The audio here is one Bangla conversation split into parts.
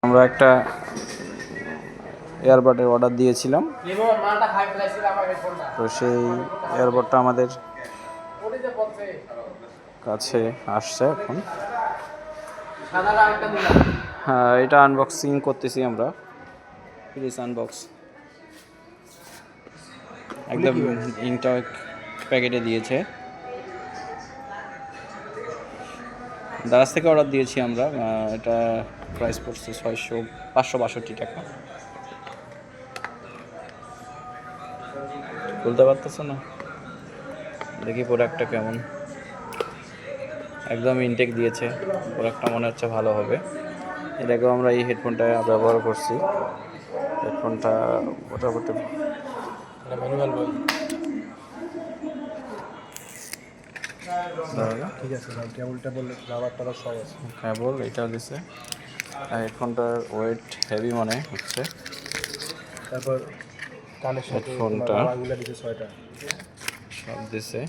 আমরা একটা এয়ারবাডের অর্ডার দিয়েছিলাম, তো সেই এয়ারবাডটা আমাদের কাছে আসছে এখন। হ্যাঁ, এটা আনবক্সিং করতেছি আমরা। Please unbox. একদম ইনটেক প্যাকেটে দিয়েছে। দারাজ থেকে অর্ডার দিয়েছি আমরা। এটা প্রাইস পড়ছে 562 টাকা। খুলতে পারতেছ না? দেখি প্রোডাক্টটা কেমন। একদম ইনটেক দিয়েছে, প্রোডাক্টটা মনে হচ্ছে ভালো হবে। এর আগেও আমরা এই হেডফোনটা ব্যবহার করছি। হেডফোনটা মোটামুটি ম্যানুয়াল বল। ঠিক আছে ভাই, কেবলটা বললে রাবারটা সব আছে। কেবল এটা দিছে। হেডফোনটার ওয়েট হেভি মনে হচ্ছে। তারপর কানের সাথে হেডফোনটা রাবারগুলো দিছে 6টা সব দিছে।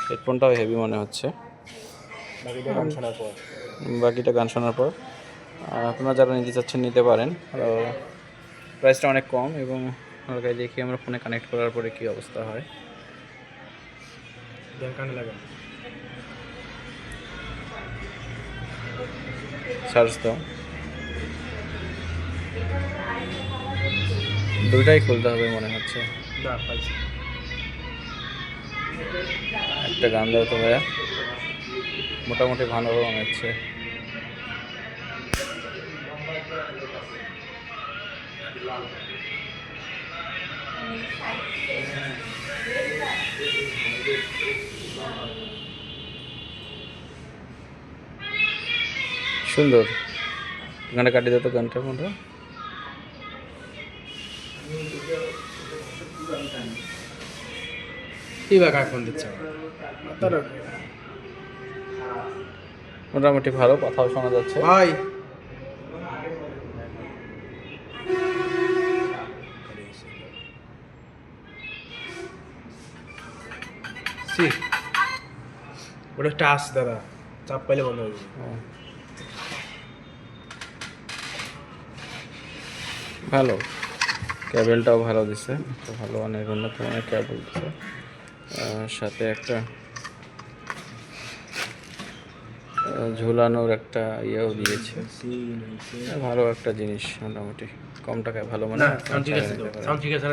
হেডফোনটাও হেভি মনে হচ্ছে। বাকিটা গান শোনার পর বাকিটা গান শোনার পর আপনারা যারা নিতে চাচ্ছেন নিতে পারেন। প্রাইসটা অনেক কম এবং হালকা দেখি আমরা ফোনে কানেক্ট করার পরে কী অবস্থা হয়। কানে লাগান, চার্জ দাও। দুইটাই খুলতে হবে মনে হচ্ছে। না পাইছি। একটা গান দাও তো ভাইয়া, মোটামুটি ভালো মনে হচ্ছে। সুন্দর। গানটা কাটি দাও তো, গানটার মধ্যে ফোন দিচ্ছে মোটামুটি ভালো, কথাও শোনা যাচ্ছে। ভাই ওটা টাচ দাদা, চাপ পাইলে বন্ধ হয়ে যাবে। ভালো, ক্যাবেলটাও ভালো দিছে, ভালো অনেক উন্নত মানের ক্যাবেল দিছে। সাথে একটা ঝুলানোর একটা ইয়েও দিয়েছে। ভালো একটা জিনিস, মোটামুটি কম টাকায় ভালো মানে। ঠিক আছে, ঠিক আছে।